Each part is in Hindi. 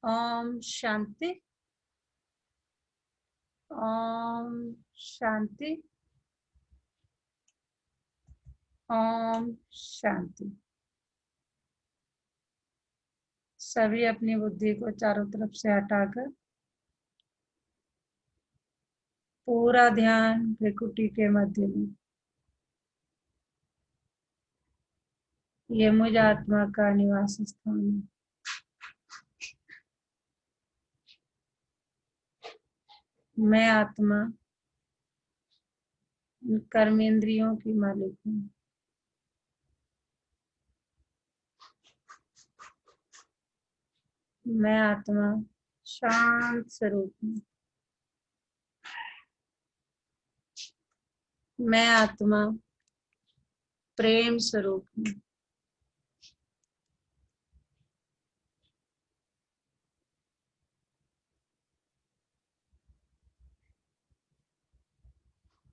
ओम शांति। ओम शांति। ओम शांति। सभी अपनी बुद्धि को चारों तरफ से हटाकर पूरा ध्यान भ्रिकुटी के मध्य में, ये मुझ आत्मा का निवास स्थान है। मैं आत्मा कर्मेंद्रियों की मालिक हूँ। मैं आत्मा शांत स्वरूप हूँ। मैं आत्मा प्रेम स्वरूप हूँ।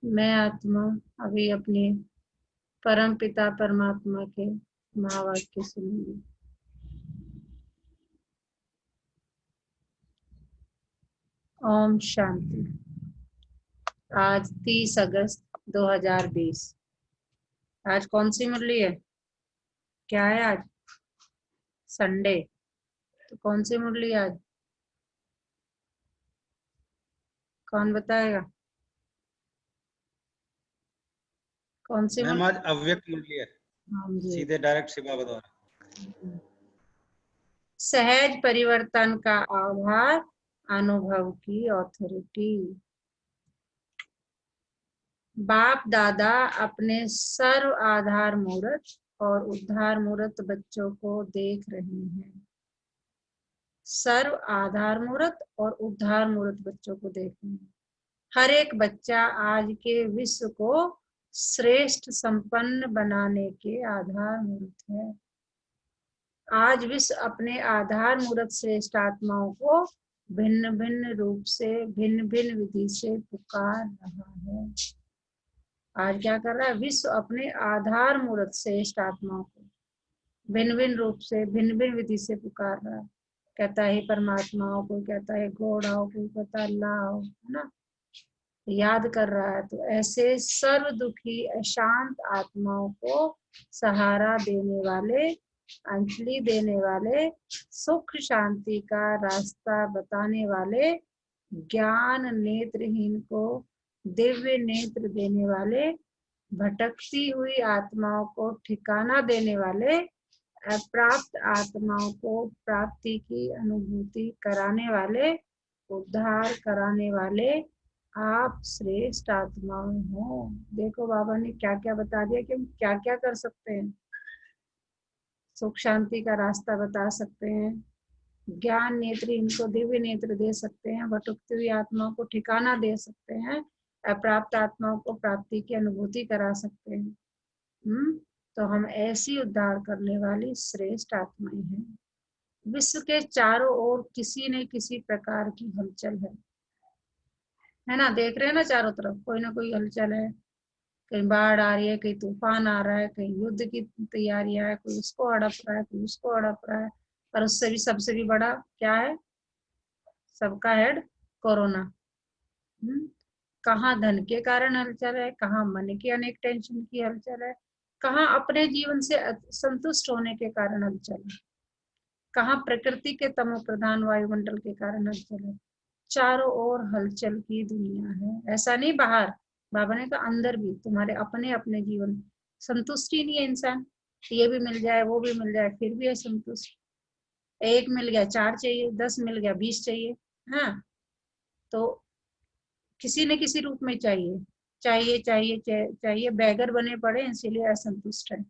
मैं आत्मा अभी अपने परम पिता परमात्मा के महावाक्य सुनूंगी। ओम शांति। आज 30 अगस्त 2020। आज कौन सी मुरली है? क्या है आज? संडे। तो कौन सी मुरली है आज? कौन बताएगा? कौन सी मैम मुरली? आज अव्यक्त मुरली है, हाँ जी। सीधे डायरेक्ट शिवा बता रहा। सहज परिवर्तन का आभार, अनुभव की ऑथोरिटी। बाप दादा अपने सर्व आधार मूर्त और उद्धार मूर्त बच्चों को देख रहे हैं। सर्व आधार मूर्त और उद्धार मूर्त बच्चों को देख रहे हैं। हर एक बच्चा आज के विश्व को श्रेष्ठ संपन्न बनाने के आधार मूर्त है। आज विश्व अपने आधार मूर्त श्रेष्ठ आत्माओं को भिन्न भिन्न रूप से, भिन्न भिन्न विधि से पुकार रहा है। आज क्या कर रहा है? विश्व अपने आधार मूर्त श्रेष्ठ आत्माओं को भिन्न भिन्न रूप से, भिन्न भिन्न विधि से पुकार रहा है। कहता है परमात्मा हो, कोई कहता है गॉड आओ, कोई कहता है अल्लाह हो, है ना? याद कर रहा है। तो ऐसे सर्व दुखी अशांत आत्माओं को सहारा देने वाले, अंजलि देने वाले, सुख शांति का रास्ता बताने वाले, ज्ञान नेत्रहीन को दिव्य नेत्र देने वाले, भटकती हुई आत्माओं को ठिकाना देने वाले, अप्राप्त आत्माओं को प्राप्ति की अनुभूति कराने वाले, उद्धार कराने वाले आप श्रेष्ठ आत्माएं हो। देखो बाबा ने क्या क्या बता दिया कि हम क्या क्या कर सकते हैं। सुख शांति का रास्ता बता सकते हैं, ज्ञान नेत्र इनको दिव्य नेत्र दे सकते हैं, भटकती हुई आत्माओं को ठिकाना दे सकते हैं, अप्राप्त आत्माओं को प्राप्ति की अनुभूति करा सकते हैं। तो हम ऐसी उद्धार करने वाली श्रेष्ठ आत्माएं हैं। विश्व के चारों ओर किसी न किसी प्रकार की हलचल है ना? देख रहे हैं ना, चारों तरफ कोई ना कोई हलचल है। कहीं बाढ़ आ रही है, कहीं तूफान आ रहा है, कहीं युद्ध की तैयारियां है, कोई उसको हड़प रहा है, कोई उसको हड़प रहा है। और उससे भी सबसे भी बड़ा क्या है? सबका हेड कोरोना। कहाँ धन के कारण हलचल है, कहाँ मन की अनेक टेंशन की हलचल है, कहाँ अपने जीवन से संतुष्ट होने के कारण हलचल है, कहाँ प्रकृति के तमो प्रधान वायुमंडल के कारण हलचल है। चारों ओर हलचल की दुनिया है। ऐसा नहीं बाहर, बाबा ने कहा अंदर भी तुम्हारे अपने अपने जीवन संतुष्टि नहीं है। इंसान ये भी मिल जाए, वो भी मिल जाए, फिर भी है संतुष्ट। एक मिल गया 4 चाहिए, 10 मिल गया 20 चाहिए। हाँ, तो किसी न किसी रूप में चाहिए, चाहिए चाहिए चाहिए। बैगर बने पड़े इसीलिए असंतुष्ट है।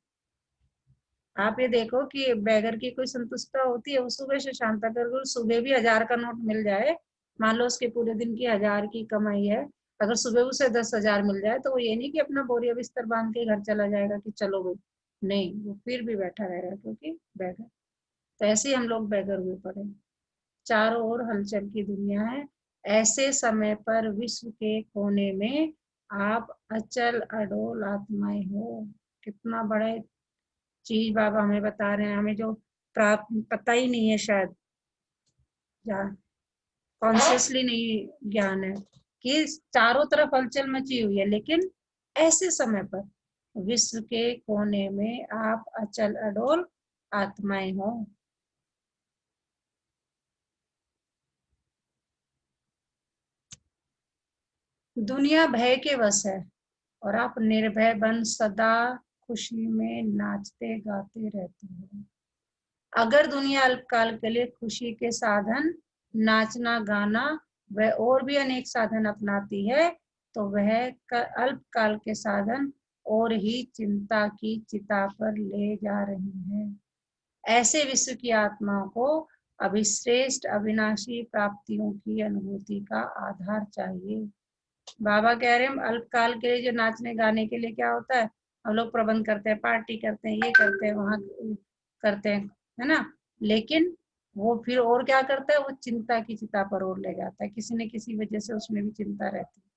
आप ये देखो कि बैगर की कोई संतुष्टता होती है? वो सुबह से शाम तक अगर सुबह भी 1000 का नोट मिल जाए, मान लो उसके पूरे दिन की 1000 की कमाई है, अगर सुबह उसे 10,000 मिल जाए तो वो ये नहीं कि अपना बोरिया बिस्तर बांध के घर चला जाएगा कि चलो भाई, नहीं, वो फिर भी बैठा रहेगा क्योंकि बैगर। तो ऐसे ही हम लोग बैगर हुए पड़े। चारों ओर हलचल की दुनिया है। ऐसे समय पर विश्व के कोने में आप अचल अडोल आत्माएं हो। कितना बड़ा चीज बाबा हमें बता रहे हैं, हमें जो प्राप्त पता ही नहीं है शायद। कॉन्शियसली नहीं ज्ञान है कि चारों तरफ हलचल मची हुई है, लेकिन ऐसे समय पर विश्व के कोने में आप अचल अडोल आत्माएं हो। दुनिया भय के वश है और आप निर्भय बन सदा खुशी में नाचते गाते रहते हो। अगर दुनिया अल्पकाल के लिए खुशी के साधन नाचना गाना व और भी अनेक साधन अपनाती है, तो वह अल्पकाल के साधन और ही चिंता की चिता पर ले जा रही है। ऐसे विश्व की आत्माओं को अभिश्रेष्ठ अविनाशी प्राप्तियों की अनुभूति का आधार चाहिए। बाबा कह रहे हैं अल्पकाल के लिए जो नाचने गाने के लिए क्या होता है, हम लोग प्रबंध करते हैं, पार्टी करते हैं, ये करते हैं, वहां करते हैं, है ना, लेकिन वो फिर और क्या करता है, वो चिंता की चिता पर और ले जाता है, किसी न किसी वजह से उसमें भी चिंता रहती है।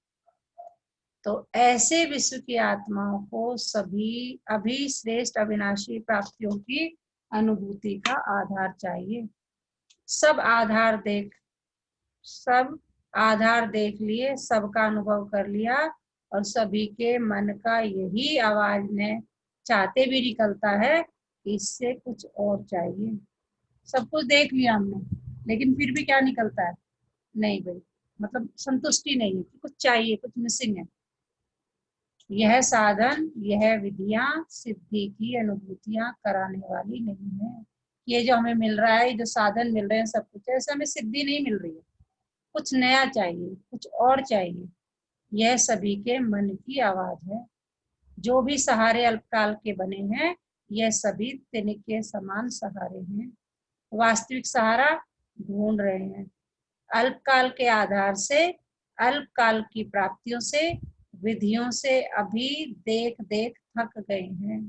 तो ऐसे विश्व की आत्माओं को सभी अभी श्रेष्ठ अविनाशी प्राप्तियों की अनुभूति का आधार चाहिए। सब आधार देख लिए, सबका अनुभव कर लिया और सभी के मन का यही आवाज ने चाहते भी निकलता है कि इससे कुछ और चाहिए। सब कुछ देख लिया हमने, लेकिन फिर भी क्या निकलता है, नहीं भाई, मतलब संतुष्टि नहीं है, कुछ चाहिए, कुछ मिसिंग है। यह साधन, यह विधियां सिद्धि की अनुभूतियां कराने वाली नहीं है। ये जो हमें मिल रहा है, ये जो साधन मिल रहे हैं, सब कुछ ऐसे हमें सिद्धि नहीं मिल रही है, कुछ नया चाहिए, कुछ और चाहिए। यह सभी के मन की आवाज है। जो भी सहारे अल्पकाल के बने हैं, यह सभी तिनके के समान सहारे हैं, वास्तविक सहारा ढूंढ रहे हैं। अल्पकाल के आधार से, अल्पकाल की प्राप्तियों से, विधियों से अभी देख देख थक गए हैं।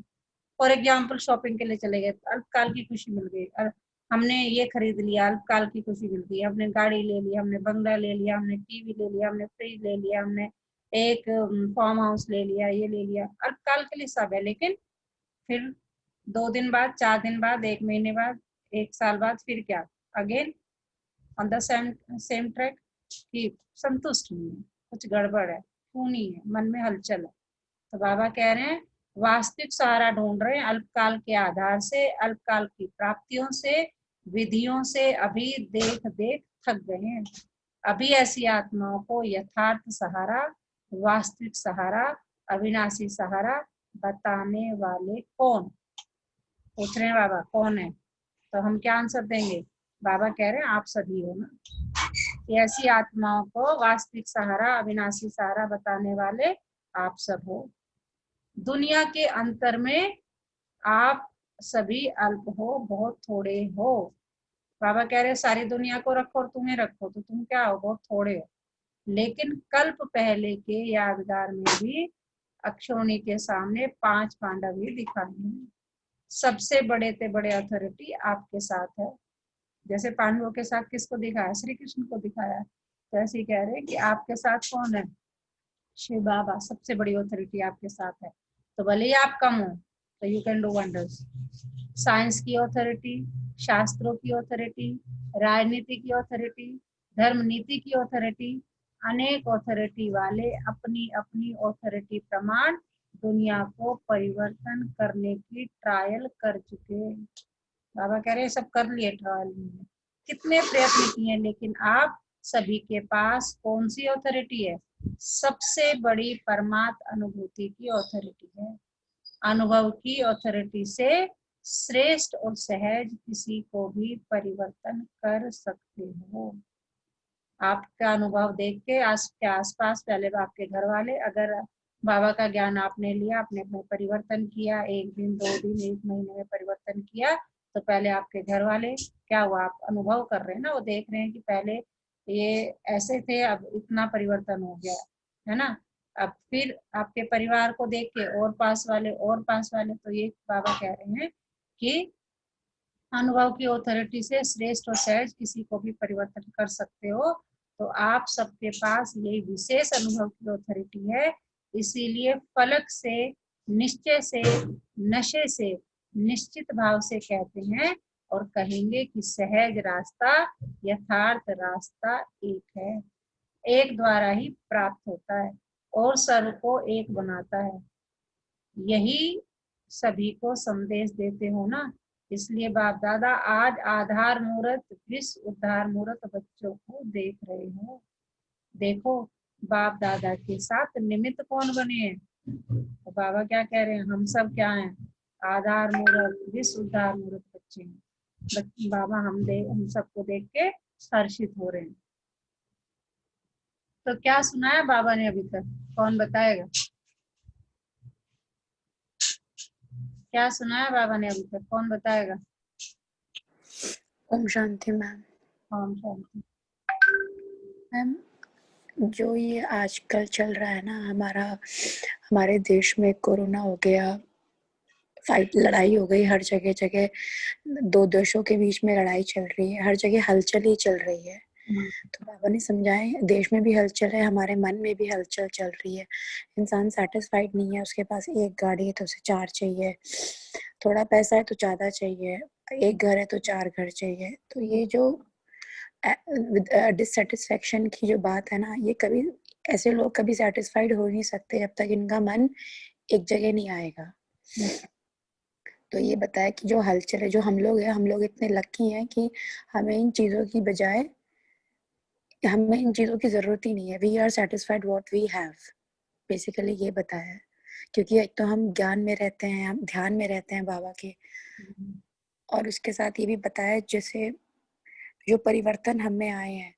फॉर एग्जाम्पल शॉपिंग के लिए चले गए, अल्पकाल की खुशी मिल गई, हमने ये खरीद लिया, अल्पकाल की खुशी मिलती है, हमने गाड़ी ले लिया, हमने बंगला ले लिया, हमने टीवी ले लिया, हमने फ्रिज ले लिया, हमने एक फार्म हाउस ले लिया, ये ले लिया, अल्पकाल के लिए सब है। लेकिन फिर 2 दिन बाद, 4 दिन बाद, 1 महीने बाद, 1 साल बाद फिर क्या, again on the same track, कि संतुष्ट नहीं है, कुछ गड़बड़ है, क्यों नहीं है, मन में हलचल है। तो बाबा कह रहे हैं वास्तविक सहारा ढूंढ रहे हैं अल्पकाल के आधार से, अल्पकाल की प्राप्तियों से, विधियों से अभी देख देख थक गए हैं। अभी ऐसी आत्माओं को यथार्थ सहारा, वास्तविक सहारा, अविनाशी सहारा बताने वाले कौन, पूछ रहे हैं बाबा कौन है। तो हम क्या आंसर देंगे, बाबा कह रहे हैं आप सभी हो ना। ऐसी आत्माओं को वास्तविक सहारा, अविनाशी सहारा बताने वाले आप सब हो। दुनिया के अंतर में आप सभी अल्प हो, बहुत थोड़े हो। बाबा कह रहे सारी दुनिया को रखो और तुम्हें रखो तो तुम क्या हो, बहुत थोड़े हो। लेकिन कल्प पहले के यादगार में भी अक्षोणी के सामने 5 पांडव ही दिखाए हैं। सबसे बड़े से बड़े अथॉरिटी आपके साथ है। जैसे पांडवों के साथ किसको दिखाया, श्री कृष्ण को दिखाया, तो ऐसे कह रहे हैं कि आपके साथ कौन है, शिव बाबा, सबसे बड़ी अथॉरिटी आपके साथ है। तो भले ही आप कम हो, तो you can do wonders. Science की अथॉरिटी, शास्त्रों की अथॉरिटी, राजनीति की अथॉरिटी, धर्म नीति की अथॉरिटी, अनेक अथॉरिटी वाले अपनी अपनी अथॉरिटी प्रमाण दुनिया को परिवर्तन करने की ट्रायल कर चुके। बाबा कह रहे हैं सब कर लिए ट्रायल में, कितने प्रयत्न किए, लेकिन आप सभी के पास कौन सी अथॉरिटी है, सबसे बड़ी परमात्म अनुभूति की अथॉरिटी है। अनुभव की अथॉरिटी से श्रेष्ठ और सहज किसी को भी परिवर्तन कर सकते हो। आपका अनुभव देख के आपके आसपास, पहले आपके घर वाले, अगर बाबा का ज्ञान आपने लिया, आपने अपने परिवर्तन किया, 1 दिन 2 दिन 1 महीने में परिवर्तन किया, तो पहले आपके घर वाले क्या हुआ, आप अनुभव कर रहे हैं ना, वो देख रहे हैं कि पहले ये ऐसे थे, अब इतना परिवर्तन हो गया है ना। अब फिर आपके परिवार को देख के और पास वाले और पास वाले, तो ये बाबा कह रहे हैं कि अनुभव की अथॉरिटी से श्रेष्ठ और सहज किसी को भी परिवर्तन कर सकते हो। तो आप सबके पास ये विशेष अनुभव की अथॉरिटी है, इसीलिए फलक से, निश्चय से, नशे से, निश्चित भाव से कहते हैं और कहेंगे कि सहज रास्ता यथार्थ रास्ता एक है, एक द्वारा ही प्राप्त होता है और सर्व को एक बनाता है। यही सभी को संदेश देते हो ना, इसलिए बाप दादा आज आधार मूर्त विश्व उद्धार मूर्त बच्चों को देख रहे हो। देखो बाप दादा के साथ निमित्त कौन बने हैं। तो बाबा क्या कह रहे हैं, हम सब क्या हैं, आधार मूर्त विश्व उद्धार मूर्त बच्चे हैं। बाबा हम सबको देख के हर्षित हो रहे हैं। तो क्या सुनाया बाबा ने अभी तक, कौन बताएगा, क्या सुनाया बाबा ने अभी तक, कौन बताएगा। ओम शांति मैम। ओम शांति। मैम जो ये आजकल चल रहा है ना, हमारे देश में कोरोना हो गया, लड़ाई हो गई, हर जगह जगह दो देशों के बीच में लड़ाई चल रही है, हर जगह हलचल ही चल रही है। तो बाबा ने समझाए देश में भी हलचल है, हमारे मन में भी हलचल चल रही है। इंसान सेटिस्फाइड नहीं है, उसके पास एक गाड़ी है तो उसे 4 चाहिए, थोड़ा पैसा है तो ज़्यादा चाहिए, एक घर है तो 4 घर चाहिए। तो ये जो डिससेटिस्फेक्शन की जो बात है ना, ये कभी ऐसे लोग कभी सेटिस्फाइड हो नहीं सकते जब तक इनका मन एक जगह नहीं आएगा। तो ये बताया कि जो हलचल है, जो हम लोग इतने लकी हैं कि हमें इन चीज़ों की बजाय हमें इन चीज़ों की ज़रूरत ही नहीं है। We are satisfied what we have, basically ये बताया है। क्योंकि एक तो हम ज्ञान में रहते हैं, हम ध्यान में रहते हैं बाबा के, और उसके साथ ये भी बताया जैसे जो परिवर्तन हमें आए हैं,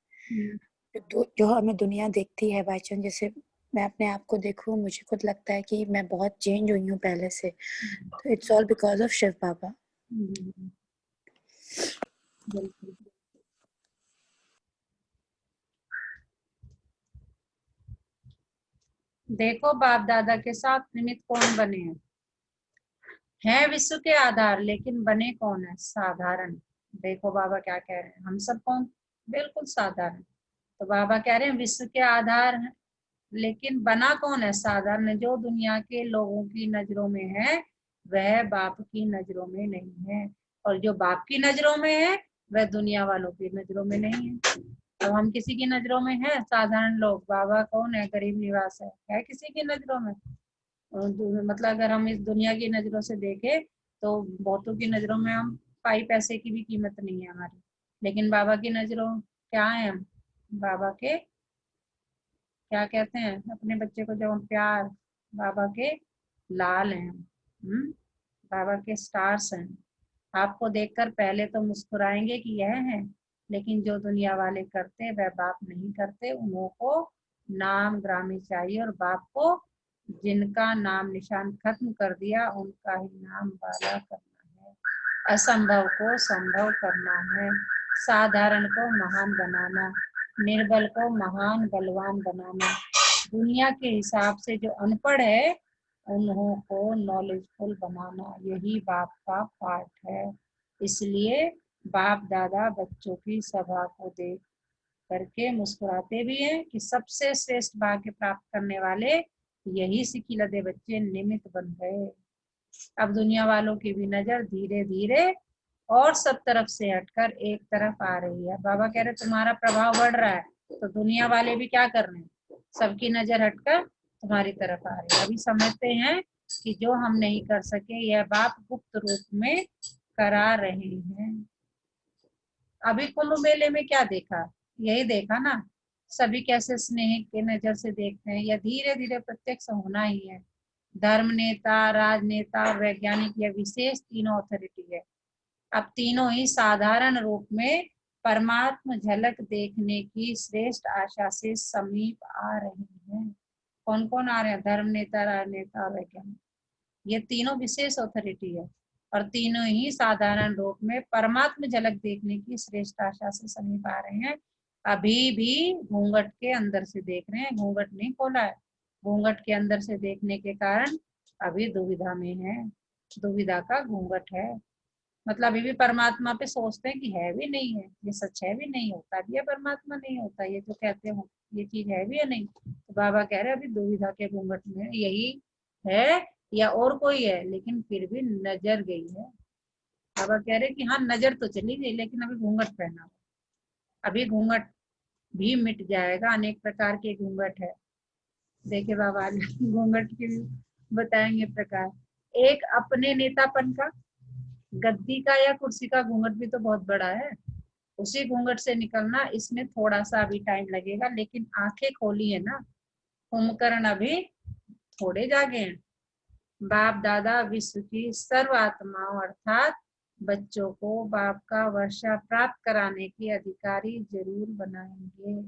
जो हमें दुनिया देखती है बाई चांस, जैसे मैं अपने आप को देखूं, मुझे खुद लगता है कि मैं बहुत चेंज हुई हूँ पहले से, तो it's all because of Shiv Baba. बिल्कुल। देखो बाप दादा के साथ निमित्त कौन बने हैं विश्व के आधार, लेकिन बने कौन है, साधारण। देखो बाबा क्या कह रहे हैं, हम सब कौन, बिल्कुल साधारण। तो बाबा कह रहे हैं विश्व के आधार है, लेकिन बना कौन है, साधारण। जो दुनिया के लोगों की नजरों में है वह बाप की नजरों में नहीं है, और जो बाप की नजरों में है वह दुनिया वालों की नजरों में नहीं है। अब हम किसी की नजरों में है साधारण लोग, बाबा कौन है, गरीब निवास है किसी की नजरों में। मतलब अगर हम इस दुनिया की नजरों से देखें तो बहुतों की नजरों में हम पाई पैसे की भी कीमत नहीं है हमारी, लेकिन बाबा की नजरों क्या है हम, बाबा के क्या कहते हैं अपने बच्चे को जब हम प्यार, बाबा के लाल हैं, बाबा के स्टार्स हैं। आपको देखकर पहले तो मुस्कुराएंगे कि यह है, लेकिन जो दुनिया वाले करते वह बाप नहीं करते। उनको नाम ग्रामी चाहिए, और बाप को जिनका नाम निशान खत्म कर दिया उनका ही नाम वाला करना है, असंभव को संभव करना है, साधारण को महान बनाना, निर्बल को महान बलवान बनाना, दुनिया के हिसाब से जो अनपढ़ है उन्हों को नॉलेजफुल बनाना, यही बाप का पाठ है। इसलिए बाप दादा बच्चों की सभा को देख करके मुस्कुराते भी हैं कि सबसे श्रेष्ठ भाग्य प्राप्त करने वाले यही सिकिलदे बच्चे निमित्त बन गए। अब दुनिया वालों की भी नजर धीरे धीरे और सब तरफ से हटकर एक तरफ आ रही है। बाबा कह रहे तुम्हारा प्रभाव बढ़ रहा है, तो दुनिया वाले भी क्या कर रहे हैं, सबकी नजर हटकर तुम्हारी तरफ आ रही है। अभी समझते हैं कि जो हम नहीं कर सके यह बाप गुप्त रूप में करा रहे हैं। अभी कुंभ मेले में क्या देखा, यही देखा ना, सभी कैसे स्नेह के नजर से देखते हैं। यह धीरे धीरे प्रत्यक्ष होना ही है। धर्म नेता, राजनेता और वैज्ञानिक, यह विशेष तीनों अथॉरिटी है। अब तीनों ही साधारण रूप में परमात्म झलक देखने की श्रेष्ठ आशा से समीप आ रहे हैं। कौन कौन आ रहे हैं, धर्म नेता, राजनेता और वैज्ञानिक, ये तीनों विशेष अथॉरिटी है, और तीनों ही साधारण रूप में परमात्म झलक देखने की श्रेष्ठ आशा से समीप आ रहे हैं। अभी भी घूंघट के अंदर से देख रहे हैं, घूंघट नहीं खोला है, घूंघट के अंदर से देखने के कारण अभी दुविधा में है, दुविधा का घूंघट है। मतलब अभी भी परमात्मा पे सोचते हैं कि है भी नहीं है, ये सच है भी नहीं, होता भी है परमात्मा, नहीं होता, ये जो कहते हो ये चीज है भी या नहीं। तो बाबा कह रहे हैं अभी दुविधा के घूंघट में, यही है या और कोई है, लेकिन फिर भी नजर गई है। बाबा कह रहे कि हाँ नजर तो चली गई लेकिन अभी घूंघट पहना हुआ, अभी घूंघट भी मिट जाएगा। अनेक प्रकार के घूंघट है, देखे बाबा घूंघट की भी बताएंगे प्रकार। एक अपने नेतापन का, गद्दी का या कुर्सी का घूंघट भी तो बहुत बड़ा है, उसी घूंघट से निकलना इसमें थोड़ा सा अभी टाइम लगेगा, लेकिन आंखें खोली है ना, कुंभकर्ण अभी थोड़े जागे हैं। बाप दादा विश्व की सर्व आत्माओं अर्थात बच्चों को बाप का वर्षा प्राप्त कराने के अधिकारी जरूर बनाएंगे,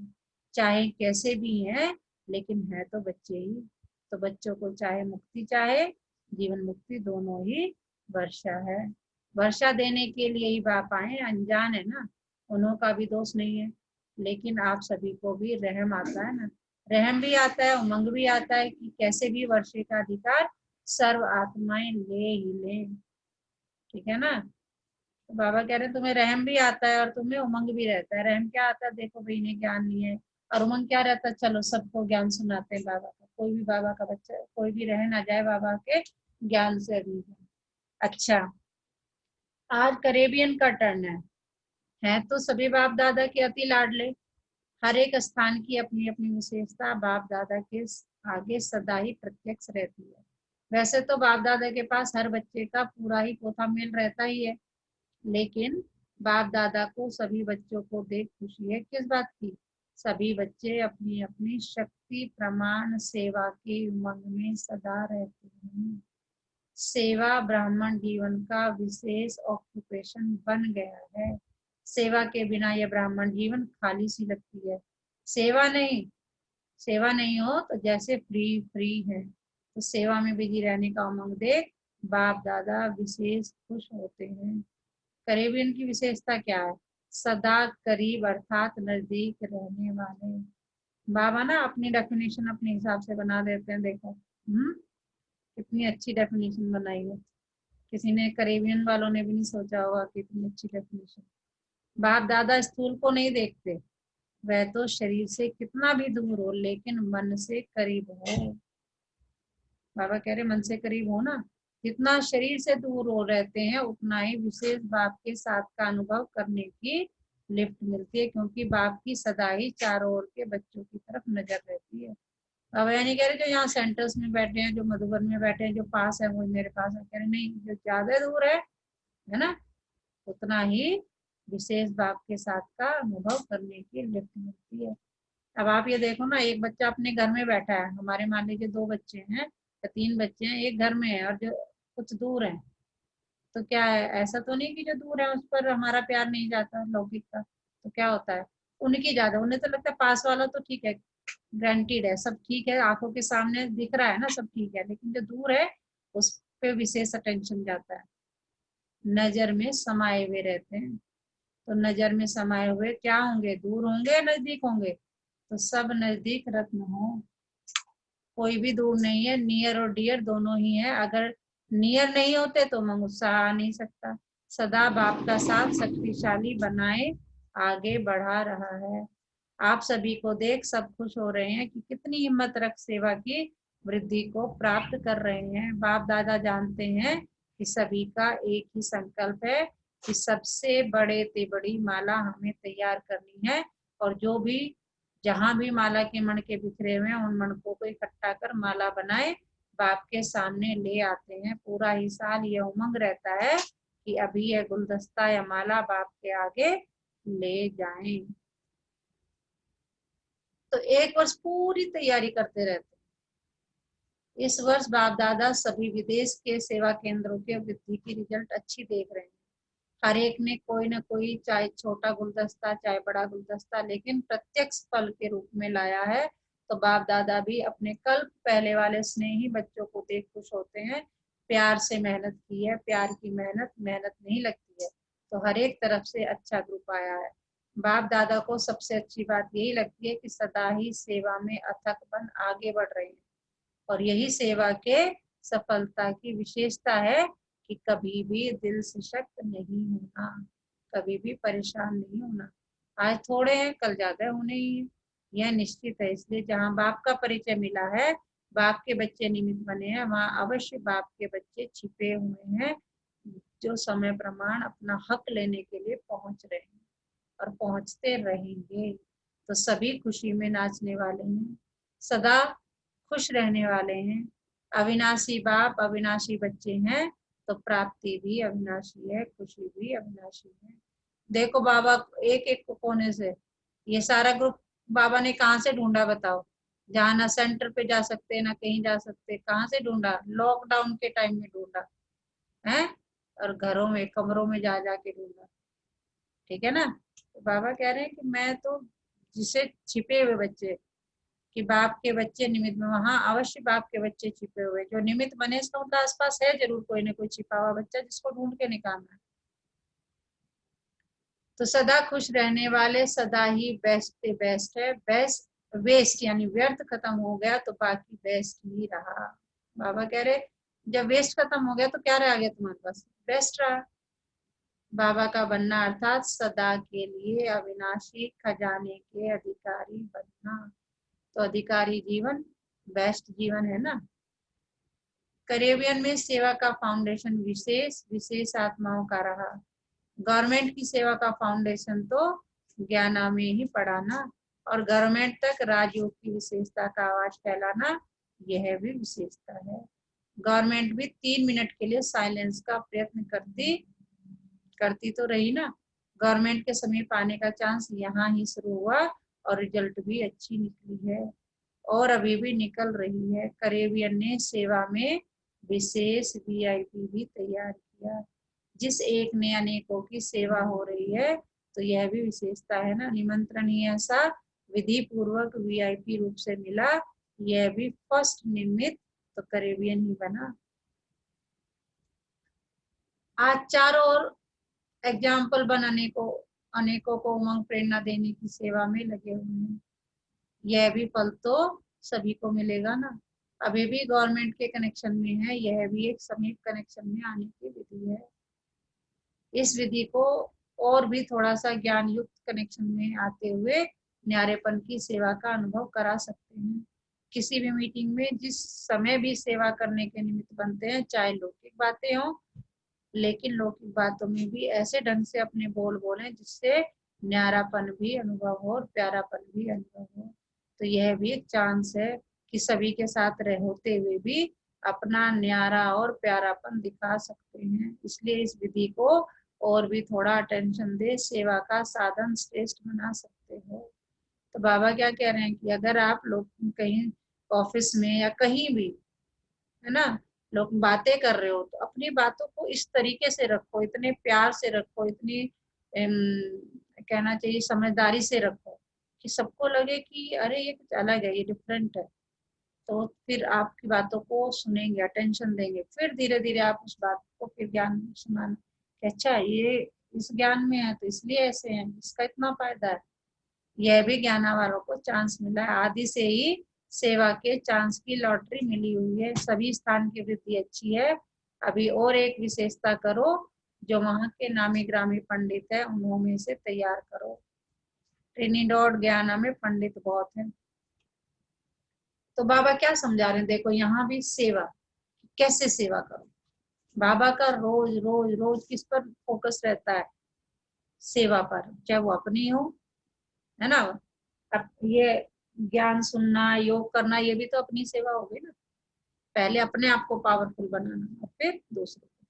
चाहे कैसे भी हैं, लेकिन है तो बच्चे ही। तो बच्चों को चाहे मुक्ति चाहे जीवन मुक्ति दोनों ही वर्षा है। वर्षा देने के लिए ही बाप आए, अनजान है ना, उन्हों का भी दोष नहीं है, लेकिन आप सभी को भी रहम आता है ना, रहम भी आता है, उमंग भी आता है कि कैसे भी वर्षे का अधिकार सर्व आत्माएं ले ही ले। ठीक है ना। तो बाबा कह रहे हैं तुम्हें रहम भी आता है और तुम्हें उमंग भी रहता है। रहम क्या आता है, देखो भाई इन्हें ज्ञान नहीं है, और उमंग क्या रहता है, चलो सबको ज्ञान सुनाते हैं बाबा का, कोई भी बाबा का बच्चा कोई भी रह ना जाए बाबा के ज्ञान से अभी। अच्छा, आज करेबियन का टर्न है तो सभी बाप दादा के अति लाडले। हर एक स्थान की अपनी अपनी विशेषता बाप दादा के आगे सदा ही प्रत्यक्ष रहती है। वैसे तो बाप दादा के पास हर बच्चे का पूरा ही पोथा मेल रहता ही है, लेकिन बाप दादा को सभी बच्चों को देख खुशी है। किस बात की? सभी बच्चे अपनी अपनी शक्ति प्रमाण सेवा के उमंग में सदा रहते हैं। सेवा ब्राह्मण जीवन का विशेष ऑक्यूपेशन बन गया है। सेवा के बिना यह ब्राह्मण जीवन खाली सी लगती है। सेवा नहीं, सेवा नहीं हो तो जैसे फ्री फ्री है। तो सेवा में बिजी रहने का उमंग देख बाप दादा विशेष खुश होते हैं। करीबियन की विशेषता क्या है? सदा करीब अर्थात नजदीक रहने वाले। बाबा ना अपनी डेफिनेशन अपने हिसाब से बना देते हैं, देखो कितनी अच्छी डेफिनेशन बनाई है। किसी ने करेबियन वालों ने भी नहीं सोचा होगा कि इतनी अच्छी डेफिनेशन। बाप दादा स्थूल को नहीं देखते, वह तो शरीर से कितना भी दूर हो लेकिन मन से करीब हो। बाबा कह रहे मन से करीब हो ना, जितना शरीर से दूर हो रहते हैं उतना ही विशेष बाप के साथ का अनुभव करने की लिफ्ट मिलती है, क्योंकि बाप की सदा ही चारों ओर के बच्चों की तरफ नजर रहती है। बाबा यानी कह रहे जो यहाँ सेंटर्स में बैठे हैं, जो मधुबन में बैठे हैं, जो पास है वो मेरे पास है, कह रहे नहीं जो ज्यादा दूर है ना, उतना ही विशेष बाप के साथ का अनुभव करने की लिफ्ट मिलती है। अब आप ये देखो ना, एक बच्चा अपने घर में बैठा है, हमारे मान लीजिए 2 बच्चे हैं या 3 बच्चे हैं, एक घर में है और जो कुछ दूर है, तो क्या है, ऐसा तो नहीं कि जो दूर है उस पर हमारा प्यार नहीं जाता लौकिक का, तो क्या होता है उनकी ज्यादा, उन्हें तो लगता है पास वाला तो ठीक है, ग्रांटेड है, सब ठीक है, आंखों के सामने दिख रहा है ना, सब ठीक है, लेकिन जो दूर है उस पे विशेष अटेंशन जाता है। नजर में समाये हुए रहते हैं, तो नजर में समाये हुए क्या होंगे, दूर होंगे या नजदीक होंगे? तो सब नजदीक रत्न हो, कोई भी दूर नहीं है, नियर और डियर दोनों ही है। अगर नियर नहीं होते तो मैं उत्साह आ नहीं सकता। सदा बाप का साथ शक्तिशाली बनाए आगे बढ़ा रहा है। आप सभी को देख सब खुश हो रहे हैं कि कितनी हिम्मत रख सेवा की वृद्धि को प्राप्त कर रहे हैं। बाप दादा जानते हैं कि सभी का एक ही संकल्प है कि सबसे बड़े से बड़ी माला हमें तैयार करनी है, और जो भी जहां भी माला के मणके बिखरे हुए हैं उन मणकों को इकट्ठा कर माला बनाए बाप के सामने ले आते हैं। पूरा ही साल ये उमंग रहता है कि अभी यह गुलदस्ता या माला बाप के आगे ले जाएं। तो एक वर्ष पूरी तैयारी करते रहते हैं। इस वर्ष बाप दादा सभी विदेश के सेवा केंद्रों के वृद्धि की रिजल्ट अच्छी देख रहे हैं। हर एक ने कोई ना कोई, चाहे छोटा गुलदस्ता चाहे बड़ा गुलदस्ता, लेकिन प्रत्यक्ष फल के रूप में लाया है। तो बाप दादा भी अपने कल्प पहले वाले स्नेही बच्चों को देख खुश होते हैं। प्यार से मेहनत की है, प्यार की मेहनत मेहनत नहीं लगती है। तो हर एक तरफ से अच्छा ग्रुप आया है। बाप दादा को सबसे अच्छी बात यही लगती है कि सदा ही सेवा में अथक बन आगे बढ़ रहे हैं, और यही सेवा के सफलता की विशेषता है कि कभी भी दिल सशक्त नहीं होना, कभी भी परेशान नहीं होना। आज थोड़े हैं कल ज्यादा होने ही है, यह निश्चित है। इसलिए जहाँ बाप का परिचय मिला है, बाप के बच्चे निमित्त बने हैं, वहाँ अवश्य बाप के बच्चे छिपे हुए हैं। जो समय प्रमाण अपना हक लेने के लिए पहुंच रहे हैं और पहुंचते रहेंगे। तो सभी खुशी में नाचने वाले हैं, सदा खुश रहने वाले हैं। अविनाशी बाप अविनाशी बच्चे हैं, तो प्राप्ति भी अविनाशी है, खुशी भी अविनाशी है। देखो बाबा एक एक कोने से ये सारा ग्रुप बाबा ने कहाँ से ढूंढा बताओ? जहाँ ना सेंटर पे जा सकते ना कहीं जा सकते, कहाँ से ढूंढा? लॉकडाउन के टाइम में ढूंढा है, और घरों में कमरों में जा जाके ढूंढा। ठीक है ना? तो बाबा कह रहे हैं कि मैं तो जिसे छिपे हुए बच्चे कि बाप के बच्चे निमित्त में, वहां अवश्य बाप के बच्चे छिपे हुए जो निमित्त बने, इसका उनका आसपास है जरूर कोई ना कोई छिपा हुआ बच्चा जिसको ढूंढ के निकालना है। तो सदा खुश रहने वाले सदा ही बेस्ट पे बेस्ट है। बेस्ट वेस्ट यानी व्यर्थ खत्म हो गया तो बाकी बेस्ट ही रहा। बाबा कह रहे जब वेस्ट खत्म हो गया तो क्या रह गया तुम्हारे पास? बेस्ट रहा। बाबा का बनना अर्थात सदा के लिए अविनाशी खजाने के अधिकारी बनना। तो अधिकारी जीवन बेस्ट जीवन है ना। कैरेबियन में सेवा का फाउंडेशन विशेष विशेष आत्माओं का रहा। गवर्नमेंट की सेवा का फाउंडेशन तो ज्ञाना में ही पढ़ाना और गवर्नमेंट तक राजयोग की विशेषता का आवाज फैलाना, यह भी विशेषता है। गवर्नमेंट भी 3 मिनट के लिए साइलेंस का प्रयत्न करती तो रही ना। गवर्नमेंट के समीप आने का चांस यहाँ ही शुरू हुआ और रिजल्ट भी अच्छी निकली है और अभी भी निकल रही है। कैरेबियन ने सेवा में विशेष वीआईपी भी तैयार किया। जिस एक ने अनेकों की सेवा हो रही है तो यह भी विशेषता है ना। निमंत्रण ही ऐसा विधि पूर्वक वीआईपी रूप से मिला, यह भी फर्स्ट निमित्त तो कैरेबियन ही बना। आज चारों ओर एग्जाम्पल बनाने को अनेकों को उमंग प्रेरणा देने की सेवा में लगे हुए हैं। यह भी फल तो सभी को मिलेगा ना। अभी भी गवर्नमेंट के कनेक्शन में है, यह भी एक समीप कनेक्शन में आने की विधि है। इस विधि को और भी थोड़ा सा ज्ञान युक्त कनेक्शन में आते हुए न्यारेपन की सेवा का अनुभव करा सकते हैं। किसी भी मीटिंग में जिस समय भी सेवा करने के निमित्त बनते हैं, चाहे लौकिक बातें हों, लेकिन लौकिक बातों में भी ऐसे ढंग से अपने बोल बोलें जिससे न्यारापन भी अनुभव हो और प्यारापन भी अनुभव हो। तो यह भी एक चांस है कि सभी के साथ होते हुए भी अपना न्यारा और प्यारापन दिखा सकते हैं। इसलिए इस विधि को और भी थोड़ा अटेंशन दे, सेवा का साधन श्रेष्ठ बना सकते हो। तो बाबा क्या कह रहे हैं कि अगर आप लोग कहीं ऑफिस में या कहीं भी है ना लोग बातें कर रहे हो तो अपनी बातों को इस तरीके से रखो, इतने प्यार से रखो, इतनी कहना चाहिए समझदारी से रखो कि सबको लगे कि अरे ये कुछ अलग है, ये डिफरेंट है। तो फिर आपकी बातों को सुनेंगे, अटेंशन देंगे, फिर धीरे धीरे आप उस बात को फिर ज्ञान सुनाना कि अच्छा ये इस ज्ञान में है तो इसलिए ऐसे है, इसका इतना फायदा है। यह भी ज्ञाना वालों को चांस मिला है। आदि से ही सेवा के चांस की लॉटरी मिली हुई है। सभी स्थान की वृद्धि अच्छी है। अभी और एक विशेषता करो, जो वहां के नामी ग्रामी पंडित है उन्होंने से तैयार करो। ट्रिनिडोड ज्ञाना में पंडित बहुत है। तो बाबा क्या समझा रहे हैं, देखो यहाँ भी सेवा, कैसे सेवा करो। बाबा का रोज रोज रोज किस पर फोकस रहता है? सेवा पर, चाहे वो अपनी हो, है ना। अब ये ज्ञान सुनना, योग करना, ये भी तो अपनी सेवा होगी ना। पहले अपने आप को पावरफुल बनाना और फिर दूसरों को।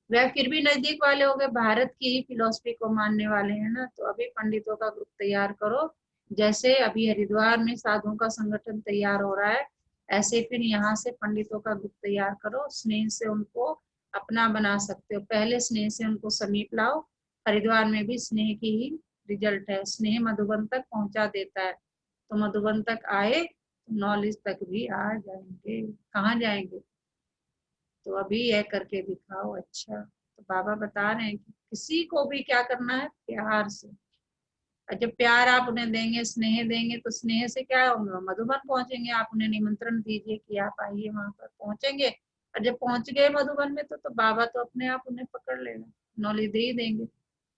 वह फिर भी नजदीक वाले हो गए, भारत की ही फिलोसफी को मानने वाले हैं ना। तो अभी पंडितों का ग्रुप तैयार करो। जैसे अभी हरिद्वार में साधुओं का संगठन तैयार हो रहा है, ऐसे फिर यहाँ से पंडितों का ग्रुप तैयार करो। स्नेह से उनको अपना बना सकते हो। पहले स्नेह से उनको समीप लाओ। हरिद्वार में भी स्नेह की ही रिजल्ट है। स्नेह मधुबन तक पहुंचा देता है। तो मधुबन तक आए तो नॉलेज तक भी आ जाएंगे। कहाँ जाएंगे? तो अभी यह करके दिखाओ। अच्छा, तो बाबा बता रहे हैं कि किसी को भी क्या करना है? प्यार से। और जब प्यार आप उन्हें देंगे, स्नेह देंगे, तो स्नेह से क्या होगा? मधुबन पहुंचेंगे। आप उन्हें निमंत्रण दीजिए कि आप आइए, वहां पर पहुंचेंगे। और जब पहुंच गए मधुबन में तो बाबा तो अपने आप उन्हें पकड़ लेगा, नॉलेज दे ही देंगे।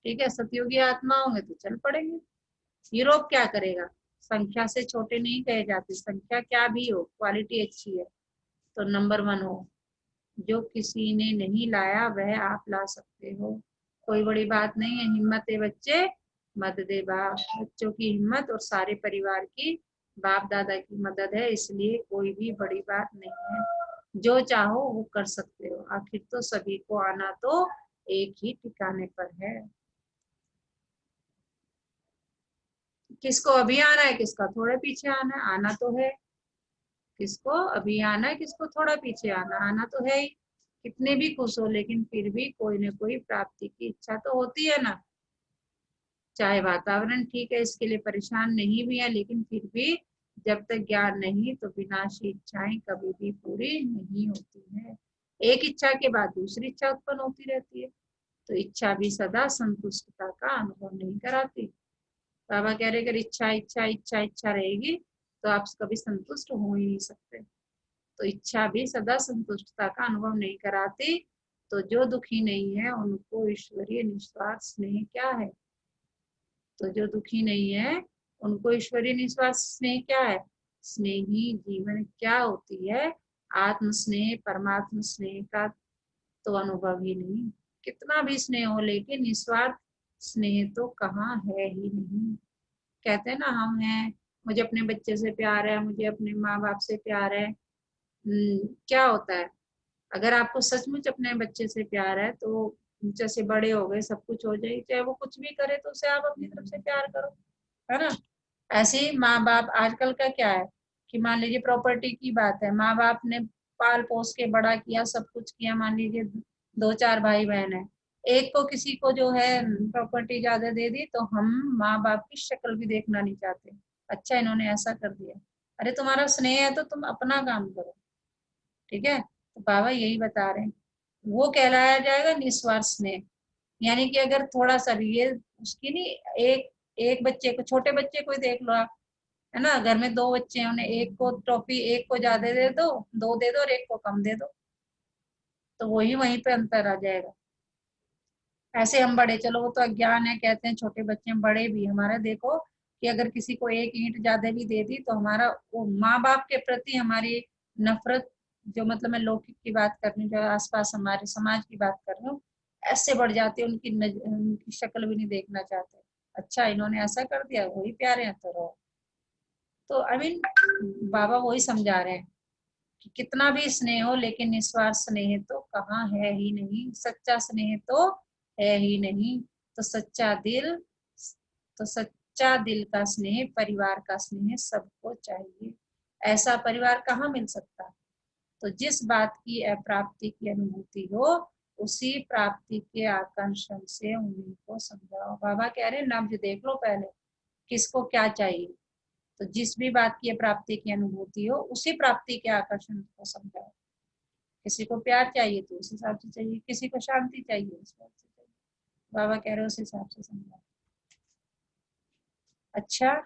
ठीक है, सतयुगी आत्मा होंगे तो चल पड़ेंगे। यूरोप क्या करेगा? संख्या से छोटे नहीं कहे जाते, संख्या क्या भी हो, क्वालिटी अच्छी है तो नंबर 1 हो। जो किसी ने नहीं लाया वह आप ला सकते हो। कोई बड़ी बात नहीं है, हिम्मत है बच्चे, मत दे बाप। बच्चों की हिम्मत और सारे परिवार की, बाप दादा की मदद है, इसलिए कोई भी बड़ी बात नहीं है। जो चाहो वो कर सकते हो, आखिर तो सभी को आना तो एक ही ठिकाने पर है। किसको अभी आना है, किसका थोड़े पीछे आना है, आना तो है। किसको अभी आना है, किसको थोड़ा पीछे आना, आना तो है ही। कितने भी खुश हो लेकिन फिर भी कोई ना कोई प्राप्ति की इच्छा तो होती है ना। चाहे वातावरण ठीक है, इसके लिए परेशान नहीं भी है, लेकिन फिर भी जब तक ज्ञान नहीं तो विनाशी इच्छाएं कभी भी पूरी नहीं होती है। एक इच्छा के बाद दूसरी इच्छा उत्पन्न होती रहती है, तो इच्छा भी सदा संतुष्टता का अनुभव नहीं कराती। बाबा कह रहे अगर इच्छा इच्छा इच्छा इच्छा रहेगी तो आप कभी संतुष्ट हो ही नहीं सकते। तो इच्छा भी सदा संतुष्टता का अनुभव नहीं कराती। तो जो दुखी नहीं है उनको ईश्वरीय निस्वार्थ स्नेह क्या है। तो जो दुखी नहीं है उनको ईश्वरीय निस्वार्थ स्नेह क्या है। स्नेही जीवन क्या होती है, आत्म स्नेह परमात्म स्नेह का तो अनुभव ही नहीं। कितना भी स्नेह हो लेकिन निस्वार्थ स्नेह तो कहाँ है ही नहीं। कहते हैं ना हम हैं, मुझे अपने बच्चे से प्यार है, मुझे अपने माँ बाप से प्यार है। क्या होता है, अगर आपको सचमुच अपने बच्चे से प्यार है तो जैसे बड़े हो गए सब कुछ हो जाए, चाहे वो कुछ भी करे तो उसे आप अपनी तरफ से प्यार करो, है ना। ऐसे ही माँ बाप आजकल का क्या है कि मान लीजिए प्रॉपर्टी की बात है, माँ बाप ने पाल पोस के बड़ा किया, सब कुछ किया, मान लीजिए दो चार भाई बहन है, एक को किसी को जो है प्रॉपर्टी ज्यादा दे दी तो हम माँ बाप की शक्ल भी देखना नहीं चाहते। अच्छा इन्होंने ऐसा कर दिया, अरे तुम्हारा स्नेह है तो तुम अपना काम करो, ठीक है। तो बाबा यही बता रहे हैं, वो कहलाया जाएगा निस्वार्थ स्नेह। यानी कि अगर थोड़ा सा भी ये उसकी नहीं, एक एक बच्चे को, छोटे बच्चे को ही देख लो आप, है ना, घर में दो बच्चे हैं, उन्हें एक को टॉफी, एक को ज्यादा दे दो, दो दे दो और एक को कम दे दो, तो वही वहीं पे अंतर आ जाएगा। ऐसे हम बड़े, चलो वो तो अज्ञान है, कहते हैं छोटे बच्चे हैं, बड़े भी हमारा देखो कि अगर किसी को एक ईंट ज्यादा भी दे दी तो हमारा वो माँ बाप के प्रति हमारी नफरत, जो मतलब मैं लौकिक की बात कर रही हूँ, जो आसपास हमारे समाज की बात कर रही हूँ, ऐसे बढ़ जाती है, उनकी शक्ल भी नहीं देखना चाहते। अच्छा इन्होंने ऐसा कर दिया, वही प्यारे हैं तो रहो। तो आई मीन बाबा वही समझा रहे हैं कि कितना भी स्नेह हो लेकिन निस्वार्थ स्नेह तो कहाँ है ही नहीं, सच्चा स्नेह तो है ही नहीं। तो सच्चा दिल, तो सच्चा दिल का स्नेह, परिवार का स्नेह सबको चाहिए। ऐसा परिवार कहाँ मिल सकता। तो जिस बात की अप्राप्ति की अनुभूति हो उसी प्राप्ति के आकर्षण से उन्हीं को समझाओ। बाबा कह रहे नब्ज देख लो पहले, किसको क्या चाहिए। तो जिस भी बात की प्राप्ति की अनुभूति हो उसी प्राप्ति के आकर्षण को समझाओ। किसी को प्यार चाहिए तो उस हिसाब से चाहिए, किसी को शांति चाहिए उस हिसाब से चाहिए। बाबा कह रहे उस हिसाब से समझाओ। अच्छा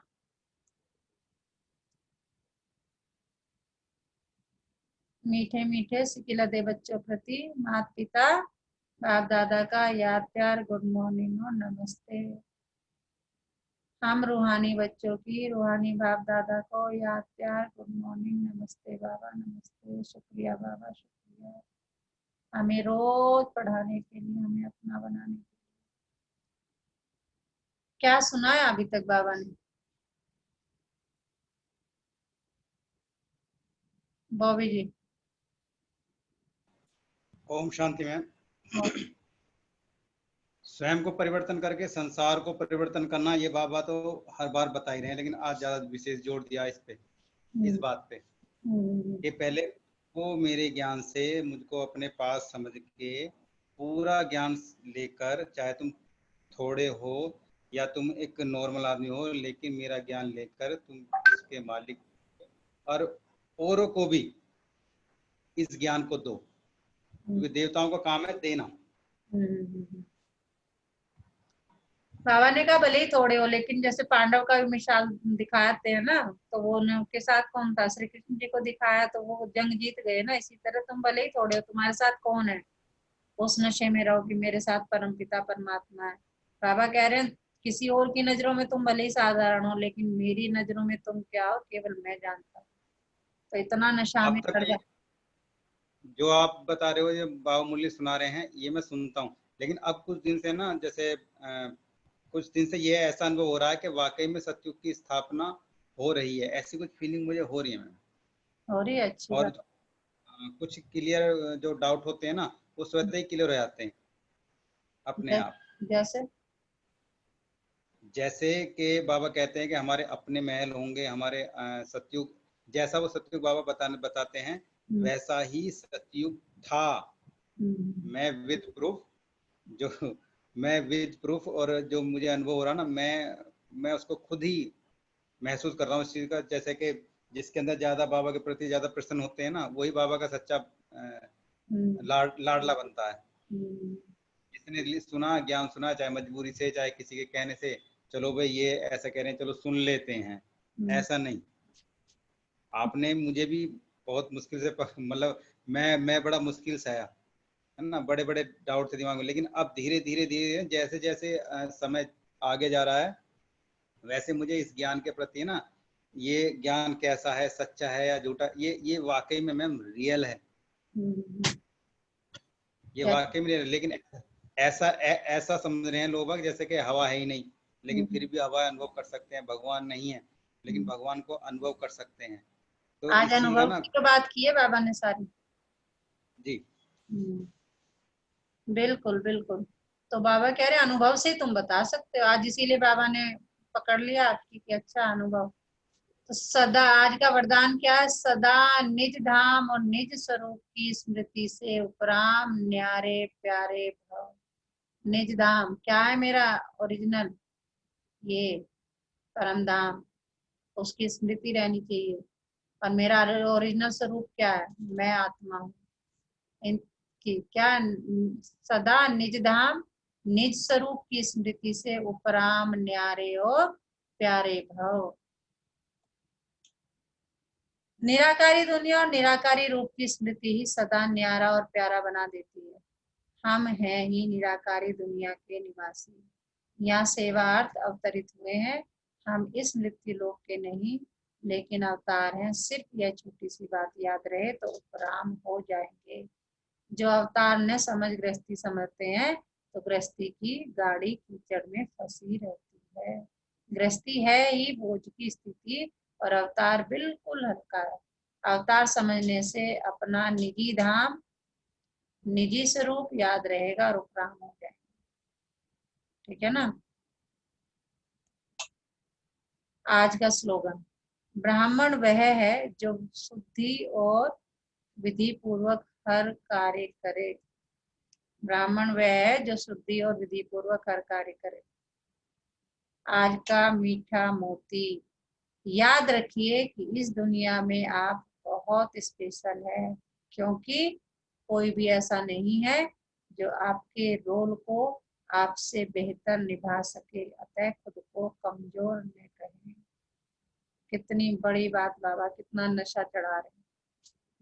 मीठे मीठे सिकिलते बच्चों प्रति माता पिता बाप दादा का याद प्यार, गुड मॉर्निंग और नमस्ते। हम रूहानी बच्चों की रूहानी बाप दादा को याद प्यार, गुड मॉर्निंग, नमस्ते बाबा, नमस्ते, शुक्रिया बाबा, शुक्रिया हमें रोज पढ़ाने के लिए, हमें अपना बनाने के लिए। क्या सुना है अभी तक बाबा ने। बॉबी जी। ओम शांति मैम। स्वयं को परिवर्तन करके संसार को परिवर्तन करना, ये बाबा तो हर बार बता ही रहे हैं, लेकिन आज ज्यादा विशेष जोर दिया इस पे, इस बात पे। ये पहले वो मेरे ज्ञान से मुझको अपने पास समझ के पूरा ज्ञान लेकर, चाहे तुम थोड़े हो या तुम एक नॉर्मल आदमी हो, लेकिन मेरा ज्ञान लेकर तुम इसके मालिक और औरों को भी इस ज्ञान को दो, क्योंकि देवताओं का काम है देना। बाबा ने कहा भले ही थोड़े हो, लेकिन जैसे पांडव का भी मिसाल दिखाते हैं ना, तो वो उनके साथ कौन था, श्री कृष्ण जी को दिखाया तो वो जंग जीत गए ना। इसी तरह तुम भले ही थोड़े हो, तुम्हारे साथ कौन है, उस नशे में रहो कि मेरे साथ परम पिता परमात्मा है। बाबा कह रहे हैं किसी और की नजरों में तुम भले ही साधारण हो, लेकिन मेरी नजरों में तुम क्या हो केवल मैं जानता हूँ। तो इतना नशा अब में तक कर ये जो आप बता रहे हो, ये बाबा मुरली सुना रहे हैं, ये मैं सुनता हूँ, लेकिन अब कुछ दिन से ना, जैसे कुछ दिन से ये ऐसा अनुभव हो रहा है कि वाकई में सतयुग की स्थापना हो रही है, ऐसी कुछ फीलिंग मुझे हो रही है मैम। हो रही है, अच्छी और बात। कुछ क्लियर जो डाउट होते हैं ना, वो स्वतः ही क्लियर हो जाते हैं अपने आप। जैसे जैसे कि बाबा कहते हैं कि हमारे अपने महल होंगे, हमारे सतयुग, जैसा वो सतयुग बाबा बताते हैं वैसा ही सतयुग था। मैं विद प्रूफ, जो मैं विद प्रूफ, और जो मुझे अनुभव हो रहा ना, मैं उसको खुद ही महसूस कर रहा हूँ इस चीज का। जैसे कि जिसके अंदर ज्यादा बाबा के प्रति ज्यादा प्रसन्न होते हैं ना, वही बाबा का सच्चा लाडला बनता है। जिसने सुना, ज्ञान सुना, चाहे मजबूरी से, चाहे किसी के कहने से, चलो भाई ये ऐसा कह रहे हैं, चलो सुन लेते हैं, ऐसा नहीं। आपने मुझे भी बहुत मुश्किल से मतलब मैं बड़ा मुश्किल से आया है ना, बड़े बड़े डाउट थे दिमाग में, लेकिन अब धीरे धीरे धीरे जैसे जैसे समय आगे जा रहा है, वैसे मुझे इस ज्ञान के प्रति ना, ये ज्ञान कैसा है, सच्चा है या झूठा, ये वाकई में मैम रियल है। ये वाकई में रियल, लेकिन ऐसा समझ रहे हैं लोग जैसे कि हवा है ही नहीं, लेकिन फिर भी हवा अनुभव कर सकते हैं। भगवान नहीं है, लेकिन भगवान को अनुभव कर सकते हैं। तो आज इस चीज का अनुभव ना, की तो बात की है बाबा ने सारी। जी बिल्कुल बिल्कुल। तो बाबा कह रहे अनुभव से तुम बता सकते हो आज, इसीलिए बाबा ने पकड़ लिया आपकी कि अच्छा अनुभव। तो सदा, आज का वरदान क्या है? सदा निज धाम और निज स्वरूप की स्मृति से उपराम न्यारे प्यारे भव। निज धाम क्या है? मेरा ओरिजिनल ये परम धाम, उसकी स्मृति रहनी चाहिए। और मेरा ओरिजिनल स्वरूप क्या है? मैं आत्मा हूँ। इनकी क्या? सदा निज धाम निज स्वरूप की स्मृति से उपराम न्यारे और प्यारे भव। निराकारी दुनिया और निराकारी रूप की स्मृति ही सदा न्यारा और प्यारा बना देती है। हम हैं ही निराकारी दुनिया के निवासी, यहाँ सेवार्थ अवतरित हुए हैं। हम इस मृत्यु लोक के नहीं, लेकिन अवतार हैं। सिर्फ यह छोटी सी बात याद रहे तो उपराम हो जाएंगे। जो अवतार न समझ गृहस्थी समझते हैं, तो गृहस्थी की गाड़ी कीचड़ में फंसी रहती है। गृहस्थी है ही बोझ की स्थिति, और अवतार बिल्कुल हल्का है। अवतार समझने से अपना निजी धाम निजी स्वरूप याद रहेगा और उपराम हो जाएगा। ठीक है ना? आज का स्लोगन, ब्राह्मण वह है जो शुद्धि और विधि पूर्वक हर कार्य करे। ब्राह्मण वह है जो शुद्धि और विधि पूर्वक हर कार्य करे। आज का मीठा मोती, याद रखिए कि इस दुनिया में आप बहुत स्पेशल है, क्योंकि कोई भी ऐसा नहीं है जो आपके रोल को आपसे बेहतर निभा सके। अतः खुद को कमजोर न करें। कितनी बड़ी बात बाबा, कितना नशा चढ़ा रहे हैं।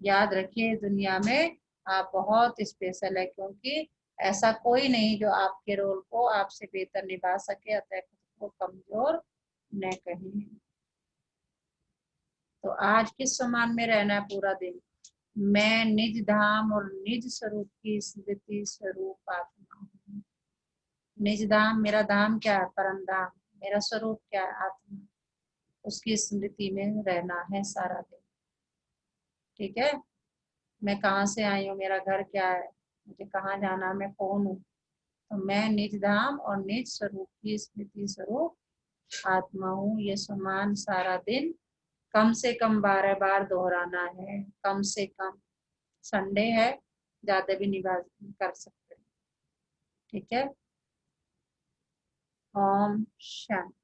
याद रखिए दुनिया में आप बहुत स्पेशल है, क्योंकि ऐसा कोई नहीं जो आपके रोल को आपसे बेहतर निभा सके। अतः खुद को कमजोर न कहें। तो आज किस समान में रहना है पूरा दिन? मैं निज धाम और निज स्वरूप की स्मृति स्वरूप आत्मा हूँ। निज धाम, मेरा धाम क्या है? परम धाम। मेरा स्वरूप क्या है? आत्मा। उसकी स्मृति में रहना है सारा दिन। ठीक है? मैं कहाँ से आई हूँ, मेरा घर क्या है, मुझे कहाँ जाना, मैं कौन हूँ? तो मैं निज धाम और निज स्वरूप की स्मृति स्वरूप आत्मा हूँ। ये समान सारा दिन कम से कम 12 बार दोहराना है, कम से कम। संडे है, ज्यादा भी निभा कर सकते हैं। ठीक है? ओम शांति।